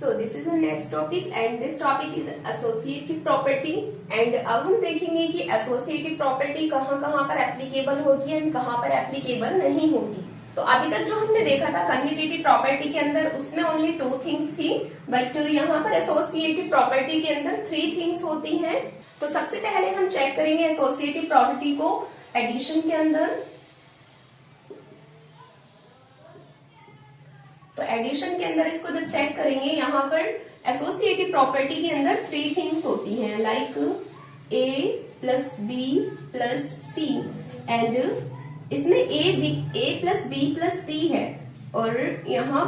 So this is the next topic and this topic is associative property and अब हम देखेंगे कि associative property कहाँ कहाँ पर एप्लीकेबल होगी एंड कहाँ पर एप्लीकेबल नहीं होगी। तो अभी तक जो हमने देखा था कम्यूटेटिव प्रॉपर्टी के अंदर उसमें ओनली 2 थिंग्स थी, बट यहाँ पर एसोसिएटिव प्रॉपर्टी के अंदर 3 थिंग्स होती हैं। तो सबसे पहले हम चेक करेंगे एसोसिएटिव प्रॉपर्टी को एडिशन के अंदर। तो एडिशन के अंदर इसको जब चेक करेंगे यहाँ पर एसोसिएटिव प्रॉपर्टी के अंदर 3 थिंग्स होती हैं, like a plus B plus C and इसमें a plus B plus C है और यहाँ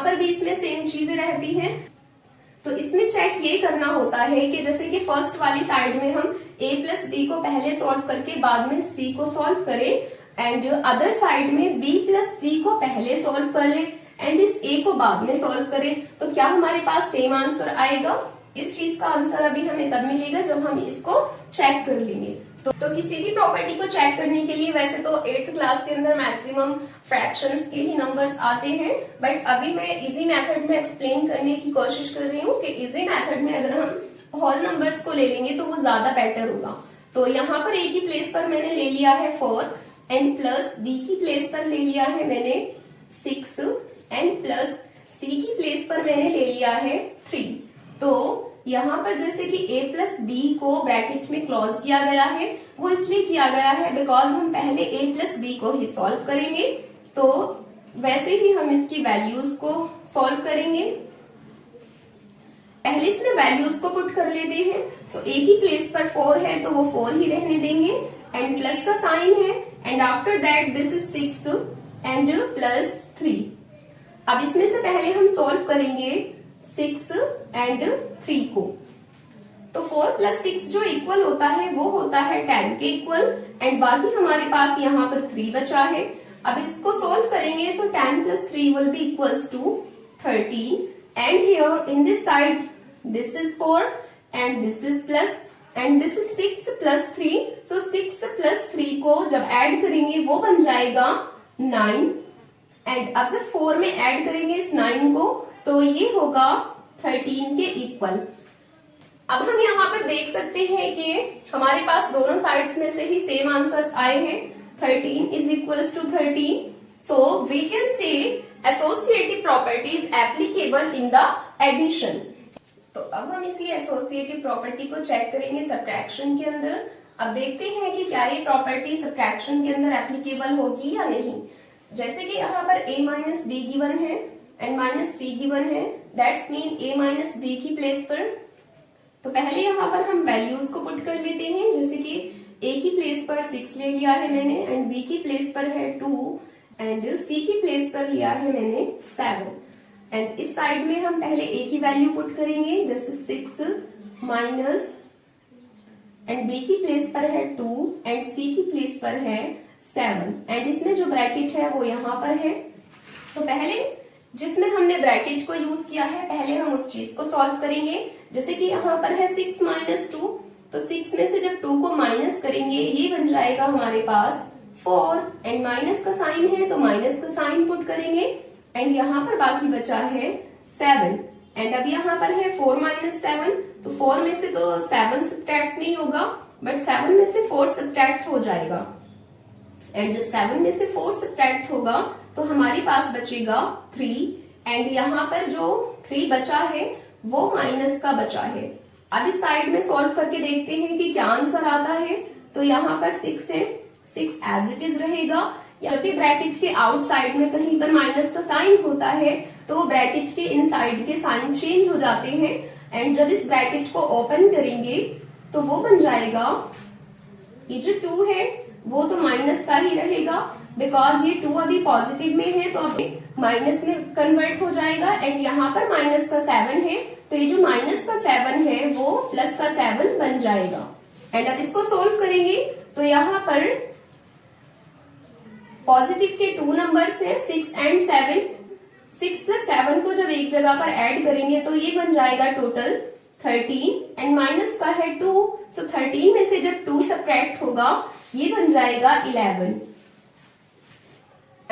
पर भी इसमें सेम चीजें रहती हैं। तो इसमें चेक ये करना होता है कि जैसे कि फर्स्ट वाली साइड में हम a प्लस बी को पहले सॉल्व करके बाद में c को सॉल्व करें एंड अदर साइड में b प्लस सी को पहले सॉल्व कर ले एंड इस a को बाद में सॉल्व करें, तो क्या हमारे पास सेम आंसर आएगा? इस चीज का आंसर अभी हमें तब मिलेगा जब हम इसको चेक कर लेंगे। तो किसी भी प्रॉपर्टी को चेक करने के लिए वैसे तो 8th क्लास के अंदर मैक्सिमम फ्रैक्शंस के ही नंबर्स आते हैं, बट अभी मैं इजी मेथड में एक्सप्लेन करने की कोशिश कर रही हूँ कि इजी मेथड में अगर हम होल नंबर्स को ले लेंगे तो वो ज्यादा बेटर होगा। तो यहाँ पर a की प्लेस पर मैंने ले लिया है 4 एंड प्लस b की प्लेस पर ले लिया है मैंने 6 एंड प्लस c की प्लेस पर मैंने ले लिया है 3। तो यहाँ पर जैसे कि a प्लस बी को ब्रैकेट में क्लोज किया गया है, वो इसलिए किया गया है बिकॉज हम पहले a प्लस बी को ही सॉल्व करेंगे, तो वैसे ही हम इसकी वैल्यूज को सॉल्व करेंगे। पहले इसमें वैल्यूज को पुट कर लेते हैं। तो a की प्लेस पर 4 है तो वो 4 ही रहने देंगे एंड प्लस का साइन है and after that this is 6 and plus 3। अब इसमें से पहले हम सॉल्व करेंगे 6 एंड 3 को। तो 4 प्लस 6 जो इक्वल होता है वो होता है 10 के इक्वल एंड बाकी हमारे पास यहाँ पर 3 बचा है। अब इसको सॉल्व करेंगे so 10 plus 3 will be equals to 13 and here in this side this is 4 and this is plus and this is 6 plus 3। So 6 plus 3 को जब ऐड करेंगे वो बन जाएगा 9 एंड अब जब 4 में ऐड करेंगे इस 9 को तो ये होगा 13 के इक्वल। अब हम यहाँ पर देख सकते हैं कि हमारे पास दोनों साइड्स में से ही सेम आंसर्स आए हैं। 13 is equals to 13, so we can say associative property is applicable in the addition. तो अब हम इसी एसोसिएटिव प्रॉपर्टी को चेक करेंगे सब्ट्रैक्शन के अंदर। अब देखते हैं कि क्या ये प्रॉपर्टी सब्ट्रैक्शन के अंदर एप्लीकेबल होगी या नहीं। जैसे कि यहाँ पर a माइनस बी गिवन है एंड माइनस सी गिवन है, that's mean a minus B की प्लेस पर। तो पहले यहाँ पर हम वैल्यूज को पुट कर लेते हैं, जैसे कि a की प्लेस पर 6 ले लिया है मैंने एंड b की प्लेस पर है 2 एंड c की प्लेस पर लिया है मैंने 7 एंड इस साइड में हम पहले a की वैल्यू पुट करेंगे, जैसे 6 माइनस एंड b की प्लेस पर है 2 एंड c की प्लेस पर है 7 एंड इसमें जो ब्रैकेट है वो यहाँ पर है। तो पहले जिसमें हमने ब्रैकेट को यूज किया है पहले हम उस चीज को सॉल्व करेंगे। जैसे कि यहाँ पर है 6 माइनस 2, तो 6 में से जब 2 को माइनस करेंगे ये बन जाएगा हमारे पास 4 एंड माइनस का साइन है तो माइनस का साइन पुट करेंगे एंड यहाँ पर बाकी बचा है 7 एंड अब यहाँ पर है 4 माइनस 7, तो 4 में से तो 7 सब्ट्रैक्ट नहीं होगा बट 7 में से 4 सब्ट्रैक्ट हो जाएगा एंड जब 7 में से 4 सब्ट्रैक्ट होगा तो हमारे पास बचेगा 3 एंड यहाँ पर जो 3 बचा है वो माइनस का बचा है। अब इस साइड में सॉल्व करके देखते हैं कि क्या आंसर आता है। तो यहाँ पर 6 है, 6 एज इट इज रहेगा। जब भी ब्रैकेट के आउटसाइड में कहीं पर माइनस का साइन होता है तो ब्रैकेट के इनसाइड के साइन चेंज हो जाते हैं एंड जब इस ब्रैकेट को ओपन करेंगे तो वो बन जाएगा, ये जो 2 है वो तो माइनस का ही रहेगा बिकॉज ये 2 अभी पॉजिटिव में है तो अब माइनस में कन्वर्ट हो जाएगा एंड यहाँ पर माइनस का 7 है तो ये जो माइनस का 7 है वो प्लस का 7 बन जाएगा एंड अब इसको सोल्व करेंगे तो यहाँ पर पॉजिटिव के 2 नंबर्स हैं 6 एंड 7। 6 प्लस 7 को जब एक जगह पर ऐड करेंगे तो ये बन जाएगा टोटल 13 एंड माइनस का है 2, सो 13 में से जब 2 सब्ट्रैक्ट होगा ये बन जाएगा 11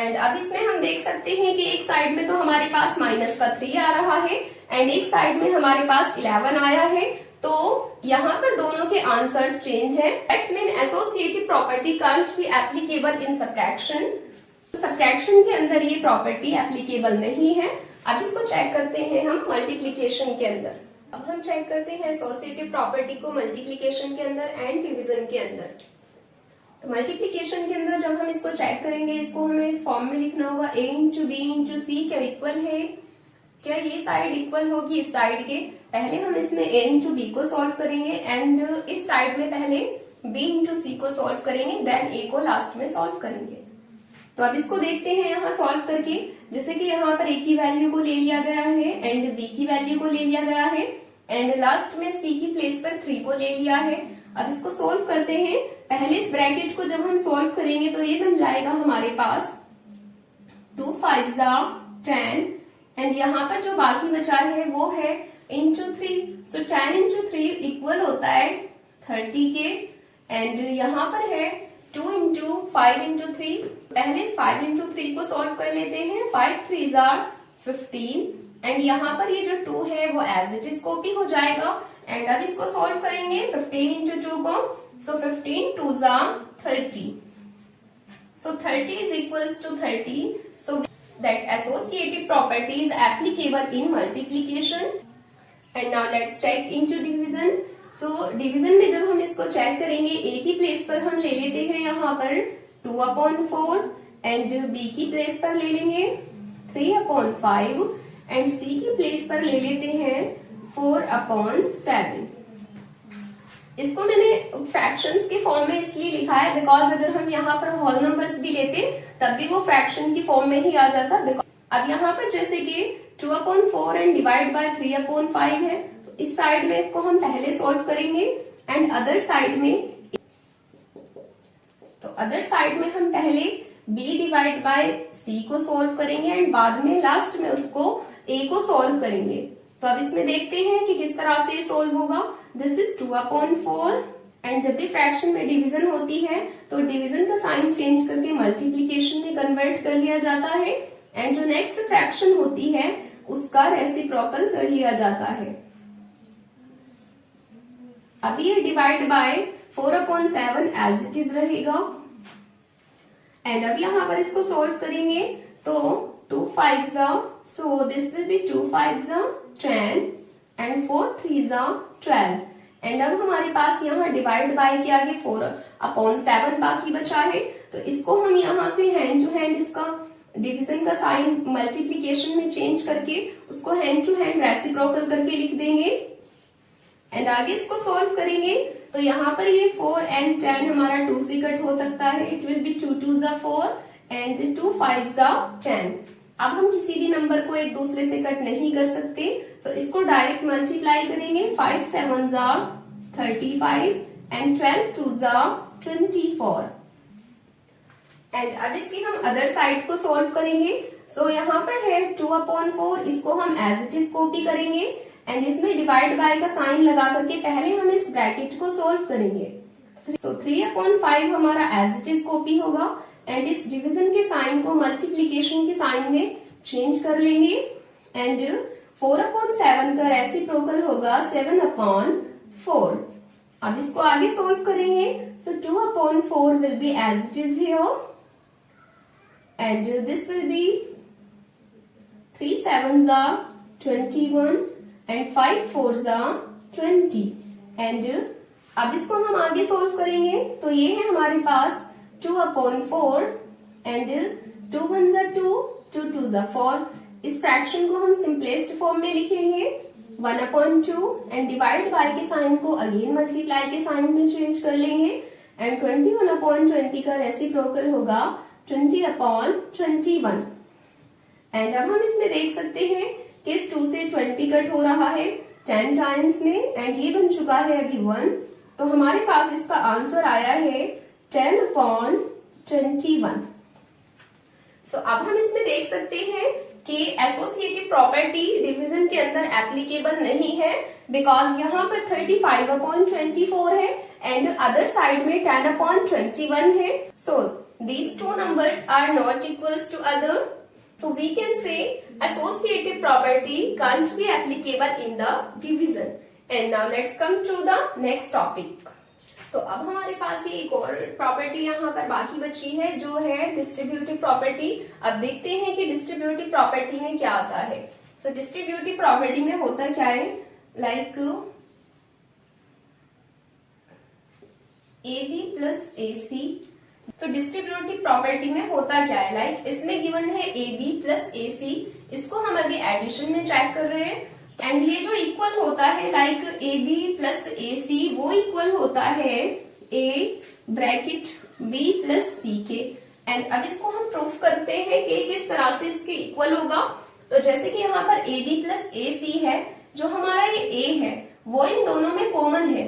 एंड अब इसमें हम देख सकते हैं कि एक साइड में तो हमारे पास माइनस का 3 आ रहा है एंड एक साइड में हमारे पास 11 आया है, तो यहाँ पर दोनों के आंसर्स चेंज है। That's mean associative property can't be applicable in subtraction. Subtraction के अंदर ये प्रॉपर्टी एप्लीकेबल नहीं है। अब इसको चेक करते हैं हम मल्टीप्लीकेशन के अंदर। अब हम चेक करते हैं एसोसिएटिव प्रॉपर्टी को मल्टीप्लीकेशन के अंदर एंड डिवीजन के अंदर। तो मल्टीप्लीकेशन के अंदर जब हम इसको चेक करेंगे, इसको हमें इस फॉर्म में लिखना होगा a इंटू बी इंटू सी। क्या इक्वल है? क्या ये साइड इक्वल होगी इस साइड के? पहले हम इसमें a इंटू बी को सॉल्व करेंगे एंड इस साइड में पहले b इंटू सी को सॉल्व करेंगे, देन a को लास्ट में सॉल्व करेंगे। तो अब इसको देखते हैं यहाँ सॉल्व करके। जैसे कि यहाँ पर a की वैल्यू को ले लिया गया है एंड b की वैल्यू को ले लिया गया है एंड लास्ट में c की प्लेस पर 3 को ले लिया है। अब इसको सोल्व करते हैं। पहले इस ब्रैकेट को जब हम सोल्व करेंगे तो ये बन जाएगा हमारे पास 2 5 10 एंड यहाँ पर जो बाकी बचा है वो है इंटू 3। सो 10 इंटू 3 इक्वल होता है 30 के एंड यहाँ पर है 2 इंटू 5 इंटू 3। पहले इस 5 इंटू 3 को सोल्व कर लेते हैं। 5 3 15 एंड यहाँ पर ये जो 2 है वो एज इट इज कॉपी हो जाएगा एंड अब इसको सॉल्व करेंगे 15 इंटू 2 को। सो 15 2 30। सो 30 is equals to 30. So that associative property is applicable in multiplication. And now let's check into division. So division में जब हम इसको चेक करेंगे, a की प्लेस पर हम ले लेते हैं यहाँ पर 2/4 एंड b की प्लेस पर ले लेंगे 3/5 एंड c की प्लेस पर ले लेते हैं 4/7। इसको मैंने फ्रैक्शंस के फॉर्म में इसलिए लिखा है बिकॉज अगर हम यहाँ पर होल नंबर्स भी लेते तब भी वो फ्रैक्शन की फॉर्म में ही आ जाता। अब यहाँ पर जैसे कि 2/4 एंड डिवाइड बाय 3/5 है, तो इस साइड में इसको हम पहले सॉल्व करेंगे एंड अदर साइड में हम पहले b डिवाइड बाय c को सॉल्व करेंगे एंड बाद में लास्ट में उसको a को सॉल्व करेंगे। तो अब इसमें देखते हैं कि किस तरह से सोल्व होगा। दिस इज 2/4 एंड जब भी फ्रैक्शन में डिवीजन होती है तो डिवीजन का साइन चेंज करके मल्टीप्लीकेशन में कन्वर्ट कर लिया जाता है एंड जो नेक्स्ट फ्रैक्शन होती है उसका रेसिप्रोकल कर लिया जाता है। अब ये divide by 4/7 as it is रहेगा एंड अब यहाँ पर इसको सोल्व करेंगे तो 2 5 so this will be 2 5 10 and 4 3 12 and अब हमारे पास यहाँ डिवाइड बाय के आगे 4/7 बाकी बचा है, तो इसको हम यहाँ से हैंड टू हैंड इसका डिवीजन का साइन मल्टीप्लीकेशन में चेंज करके उसको हैंड टू हैंड रेसिप्रोकल करके लिख देंगे एंड आगे इसको सॉल्व करेंगे। तो यहाँ पर ये 4 एंड 10 हमारा 2 से कट हो सकता है। It will be 2 2 4 and 2 5 10। अब हम किसी भी नंबर को एक दूसरे से कट नहीं कर सकते, तो इसको डायरेक्ट मल्टीप्लाई करेंगे। 5 7 35 एंड 12 2 24 एंड अब इसकी हम अदर साइड को सॉल्व करेंगे। सो यहाँ पर है 2/4, इसको हम एज इट इज कॉपी करेंगे एंड इसमें डिवाइड बाय का साइन लगा करके पहले हम इस ब्रैकेट को सॉल्व करेंगे। सो 3/5 हमारा एज इट इज कॉपी होगा एंड इस डिवीजन के साइन को मल्टीप्लीकेशन के साइन में चेंज कर लेंगे एंड 4/7 का रेसिप्रोकल होगा 7/4। अब इसको आगे सॉल्व करेंगे। So 2/4 will be as it is here and this will be 3 7 21 and 5 4 20 and अब इसको हम आगे सॉल्व करेंगे। तो ये है हमारे पास 2/4 एंड 2 1 2 2 2 4। इस फ्रैक्शन को हम सिंपलेस्ट फॉर्म में लिखेंगे 1/2 एंड डिवाइड बाय के साइन को अगेन मल्टीप्लाई के साइन में चेंज कर लेंगे एंड 21/20 का रेसिप्रोकल होगा 20/21 एंड अब हम इसमें देख सकते हैं कि इस 2 से 20 कट हो रहा है 10 टाइम्स में एंड ये बन चुका है अभी 1। तो हमारे पास इसका आंसर आया है 10/21। सो अब हम इसमें देख सकते हैं कि एसोसिएटिव प्रॉपर्टी डिवीजन के अंदर एप्लीकेबल नहीं है बिकॉज यहाँ पर 35/24 है एंड अदर साइड में 10/21 है। सो these two numbers are not equals to other, so we can say associative property can't be applicable in the division. And now let's come to the next topic. तो अब हमारे पास ये एक और property यहाँ पर बाकी बची है जो है डिस्ट्रीब्यूटिव प्रॉपर्टी। अब देखते हैं कि डिस्ट्रीब्यूटिव प्रॉपर्टी में क्या आता है। सो डिस्ट्रीब्यूटिव प्रॉपर्टी में होता क्या है, लाइक AB प्लस AC। तो डिस्ट्रीब्यूटिव प्रॉपर्टी में होता क्या है, लाइक इसमें गिवन है AB प्लस AC, इसको हम अभी एडिशन में चेक कर रहे हैं। एंड ये जो इक्वल होता है लाइक AB प्लस AC वो इक्वल होता है A bracket B plus C के। एंड अब इसको हम प्रूफ करते हैं कि किस तरह से इसके इक्वल होगा। तो जैसे कि यहाँ पर AB प्लस AC है, जो हमारा ये A है वो इन दोनों में कॉमन है,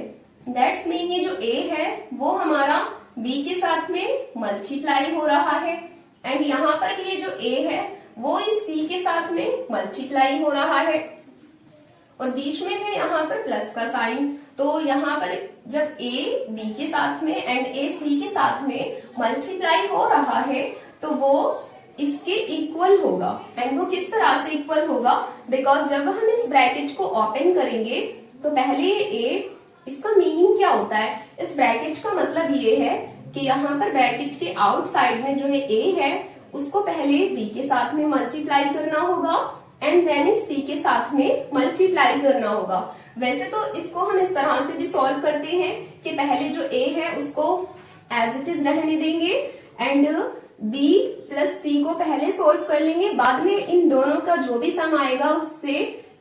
दैट्स मीन ये जो A है वो हमारा B के साथ में मल्टीप्लाई हो रहा है। एंड यहाँ पर ये जो A है वो इस C के साथ में मल्टीप्लाई हो रहा है, और बीच में है यहाँ पर प्लस का साइन। तो यहाँ पर जब A B के साथ में एंड A C के साथ में मल्टीप्लाई हो रहा है तो वो इसके इक्वल होगा। एंड वो किस तरह से इक्वल होगा, बिकॉज जब हम इस ब्रैकेट को ओपन करेंगे तो पहले ये A, इसका मीनिंग क्या होता है, इस ब्रैकेट का मतलब ये है कि यहाँ पर ब्रैकेट के आउटसाइड में जो है A है उसको पहले B के साथ में मल्टीप्लाई करना होगा एंड देन इस C के साथ में मल्टीप्लाई करना होगा। वैसे तो इसको हम इस तरह से भी सॉल्व करते हैं कि पहले जो A है उसको एज इट इज रहने देंगे एंड B प्लस C को पहले सॉल्व कर लेंगे, बाद में इन दोनों का जो भी सम आएगा उससे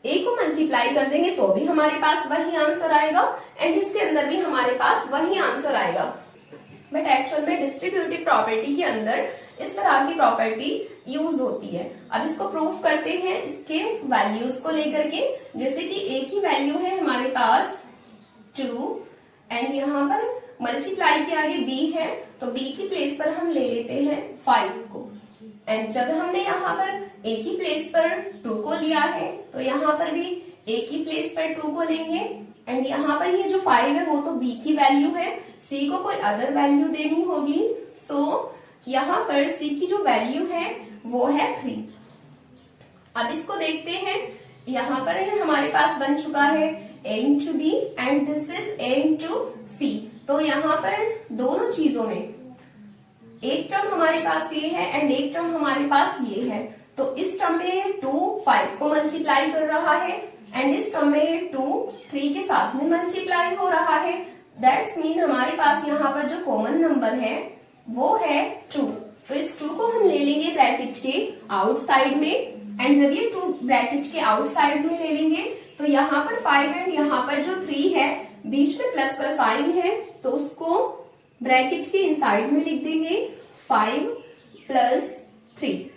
A को मल्टीप्लाई कर देंगे तो भी हमारे पास वही आंसर आएगा एंड इसके अंदर भी हमारे पास वही आंसर आएगा। बट एक्चुअल में डिस्ट्रीब्यूटिव प्रॉपर्टी के अंदर इस तरह की प्रॉपर्टी यूज होती है। अब इसको प्रूफ करते हैं इसके वैल्यूज को लेकर के, जैसे कि A की वैल्यू है हमारे पास 2 एंड यहाँ पर मल्टीप्लाई के आगे B है तो B की प्लेस पर हम ले लेते हैं 5 को। एंड जब हमने यहाँ पर A की प्लेस पर 2 को लिया है तो यहाँ पर भी A की प्लेस पर 2 को लेंगे एंड यहाँ पर ये जो 5 है वो तो B की वैल्यू है, C को कोई अदर वैल्यू देनी होगी। सो यहाँ पर C की जो वैल्यू है वो है 3। अब इसको देखते हैं, यहाँ पर हमारे पास बन चुका है A into B and this is A into C। तो यहाँ पर दोनों चीजों में एक टर्म हमारे पास ये है एंड एक टर्म हमारे पास ये है। तो इस टर्म में 2 5 को मल्टीप्लाई कर रहा है एंड इस टर्म में 2 3 के साथ में मल्टीप्लाई हो रहा है, दैट्स मीन हमारे पास यहाँ पर जो कॉमन नंबर है वो है 2। तो इस 2 को हम ले लेंगे ब्रैकेट के आउटसाइड में एंड जब ये 2 ब्रैकेट के आउटसाइड में ले लेंगे तो यहाँ पर 5 एंड यहाँ पर जो 3 है बीच में प्लस का साइन है तो उसको ब्रैकेट के इनसाइड में लिख देंगे 5 प्लस 3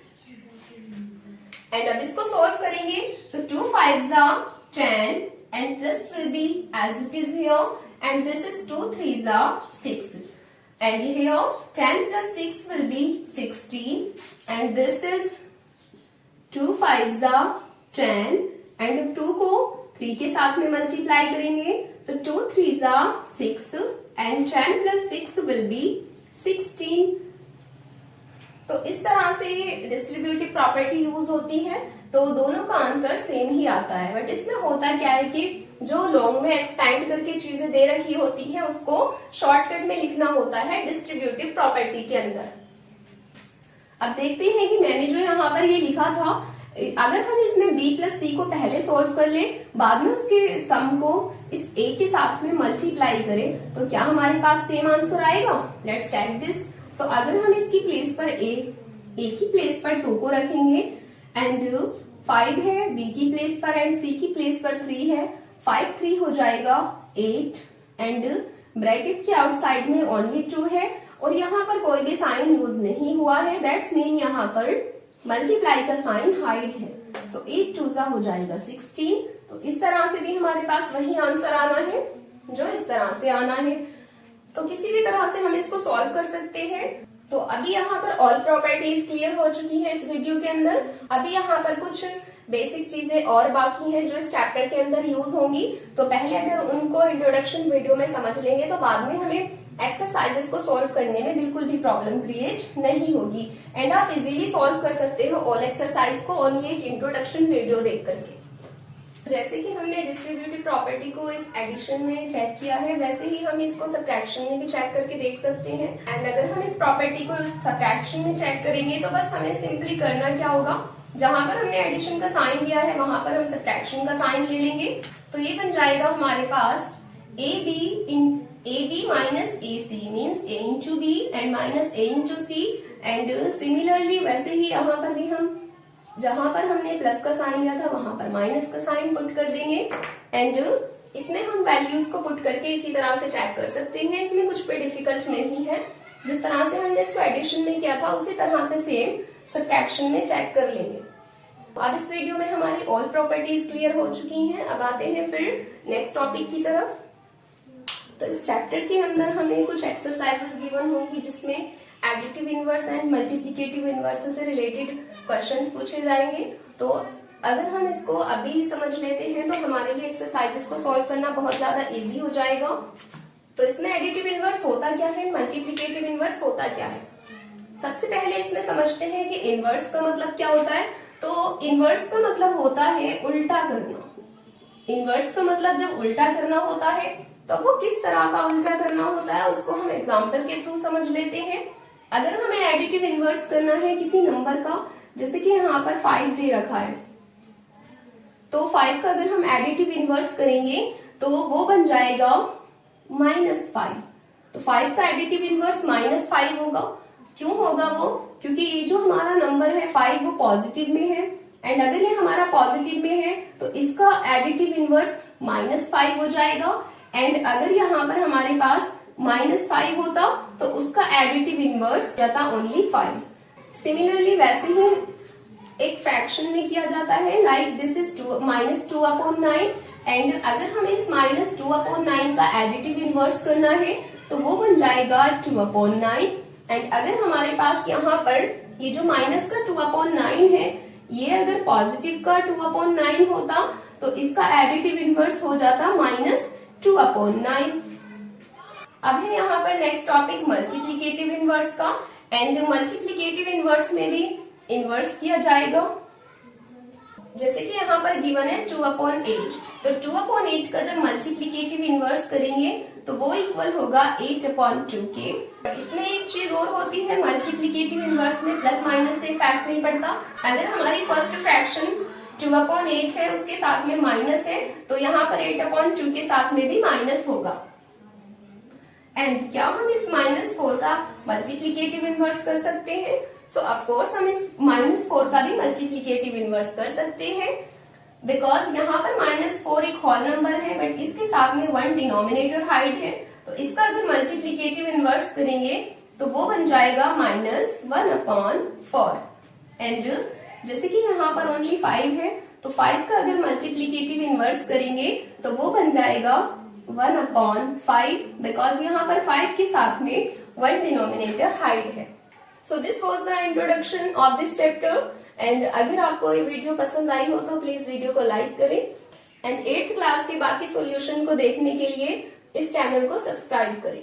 एंड अब इसको सॉल्व करेंगे। सो 2 5s are 10 and this will be as it is here and this is 2 3s are 6 and here 10 plus 6 will be 16 and this is 2 5s are 10 and अब 2 को 3 के साथ में मल्टीप्लाई करेंगे so 2 3s are 6 and 10 plus 6 will be 16। तो इस तरह से डिस्ट्रीब्यूटिव प्रॉपर्टी यूज होती है तो दोनों का आंसर सेम ही आता है। बट इसमें होता क्या है कि जो लॉन्ग में एक्सपेंड करके चीजें दे रखी होती है उसको शॉर्टकट में लिखना होता है डिस्ट्रीब्यूटिव प्रॉपर्टी के अंदर। अब देखते हैं कि मैंने जो यहाँ पर ये लिखा था, अगर हम इसमें B प्लस C को पहले सॉल्व कर ले बाद में उसके सम को इस A के साथ में मल्टीप्लाई करें तो क्या हमारे पास सेम आंसर आएगा। Let's check this. तो अगर हम इसकी प्लेस पर A की प्लेस पर 2 को रखेंगे एंड 5 है B की प्लेस पर एंड C की प्लेस पर 3 है, 5 3 हो जाएगा 8 एंड ब्रैकेट के आउटसाइड में ओनली 2 है और यहाँ पर कोई भी साइन यूज नहीं हुआ है, दैट्स मीन यहाँ पर मल्टीप्लाई का साइन हाइड है। सो 8 2 हो जाएगा 16। तो इस तरह से भी हमारे पास वही आंसर आना है जो इस तरह से आना है। तो किसी भी तरह से हम इसको सॉल्व कर सकते हैं। तो अभी यहाँ पर ऑल प्रॉपर्टीज क्लियर हो चुकी है इस वीडियो के अंदर। अभी यहाँ पर कुछ बेसिक चीजें और बाकी हैं जो इस चैप्टर के अंदर यूज होंगी। तो पहले अगर उनको इंट्रोडक्शन वीडियो में समझ लेंगे तो बाद में हमें एक्सरसाइजेस को सॉल्व करने में बिल्कुल भी प्रॉब्लम क्रिएट नहीं होगी एंड आप इजीली सॉल्व कर सकते हो ऑल एक्सरसाइज को ओनली एक इंट्रोडक्शन वीडियो देख करके। जैसे कि हमने डिस्ट्रीब्यूटिव प्रॉपर्टी को इस एडिशन में चेक किया है, वैसे ही हम इसको सब्ट्रैक्शन में भी चेक करके देख सकते हैं। एंड अगर हम इस प्रॉपर्टी को सब्ट्रैक्शन में चेक करेंगे तो बस हमें सिंपली करना क्या होगा, जहां पर हमने एडिशन का साइन लिया है वहां पर हम सब्ट्रैक्शन का साइन ले लेंगे। तो ये बन जाएगा हमारे पास AB minus AC means A into B and minus A into C. And similarly वैसे ही यहाँ पर भी हम जहां पर हमने प्लस का साइन लिया था वहां पर माइनस का साइन पुट कर देंगे एंड इसमें हम वैल्यूज को पुट करके इसी तरह से चेक कर सकते हैं। इसमें कुछ भी डिफिकल्ट नहीं है, जिस तरह से हमने इसको एडिशन में किया था उसी तरह से सेम सब्ट्रैक्शन में चेक कर लेंगे। अब इस वीडियो में हमारी ऑल प्रॉपर्टीज क्लियर हो चुकी हैं। अब आते हैं फिर नेक्स्ट टॉपिक की तरफ। तो इस चैप्टर के अंदर हमें कुछ एक्सरसाइजेस गिवन होंगी जिसमें additive inverse and multiplicative inverse से रिलेटेड क्वेश्चंस पूछे जाएंगे। तो अगर हम इसको अभी समझ लेते हैं तो हमारे लिए एक्सरसाइजेस को सॉल्व करना बहुत ज्यादा इजी हो जाएगा। तो इसमें एडिटिव इनवर्स होता क्या है, मल्टीप्लिकेटिव इनवर्स होता क्या है, सबसे पहले इसमें समझते हैं कि इनवर्स का मतलब क्या होता है। तो इनवर्स का मतलब होता है उल्टा करना। इनवर्स का मतलब जब उल्टा करना होता है तो वो किस तरह का उल्टा करना होता है उसको हम एग्जाम्पल के थ्रू समझ लेते हैं। अगर हमें एडिटिव इनवर्स करना है किसी नंबर का, जैसे कि यहाँ पर 5 दे रखा है, तो 5 का अगर हम एडिटिव इनवर्स करेंगे तो वो बन जाएगा -5। तो 5 का एडिटिव इनवर्स -5 होगा। क्यों होगा वो, क्योंकि ये जो हमारा नंबर है 5 वो पॉजिटिव में है एंड अगर ये हमारा पॉजिटिव में है तो इसका एडिटिव इनवर्स -5 हो जाएगा। एंड अगर यहाँ पर हमारे पास -5 होता तो उसका एडिटिव इनवर्स जाता ओनली 5। सिमिलरली वैसे ही एक फ्रैक्शन में किया जाता है, लाइक दिस इज -2/9 एंड अगर हमें इस -2/9 का एडिटिव इनवर्स करना है तो वो बन जाएगा 2/9। एंड अगर हमारे पास यहाँ पर ये जो माइनस का 2/9 है ये अगर पॉजिटिव का 2/9 होता तो इसका एडिटिव इनवर्स हो जाता -2/9। अब है यहाँ पर नेक्स्ट टॉपिक मल्टीप्लिकेटिव इनवर्स का। एंड मल्टीप्लिकेटिव इनवर्स में भी इनवर्स किया जाएगा। जैसे कि यहाँ पर गिवन है 2/8, तो 2/8 का जब मल्टीप्लिकेटिव इनवर्स करेंगे तो वो इक्वल होगा 8/2 के। इसमें एक चीज और होती है, मल्टीप्लिकेटिव इनवर्स में प्लस माइनस से इफेक्ट नहीं पड़ता। अगर हमारी फर्स्ट फ्रैक्शन 2/8 है उसके साथ में माइनस है तो यहाँ पर 8/2 के साथ में भी माइनस होगा। एंड क्या हम इस -4 का मल्टीप्लिकेटिव इनवर्स कर सकते हैं? सो ऑफ कोर्स हम इस -4 का भी मल्टीप्लिकेटिव इनवर्स कर सकते हैं, बिकॉज यहाँ पर -4 एक होल नंबर है बट इसके साथ में 1 डिनोमिनेटर हाइड है। तो इसका अगर मल्टीप्लिकेटिव इनवर्स करेंगे तो वो बन जाएगा -1/4। एंड जैसे कि यहाँ पर ओनली 5 है तो 5 का अगर मल्टीप्लिकेटिव इनवर्स करेंगे तो वो बन जाएगा 1/5, बिकॉज यहाँ पर 5 के साथ में 1 डिनोमिनेटर हाइड है। So this was the introduction of this chapter. And अगर आपको ये वीडियो पसंद आई हो तो प्लीज वीडियो को लाइक करें एंड 8th क्लास के बाकी सॉल्यूशन को देखने के लिए इस चैनल को सब्सक्राइब करें।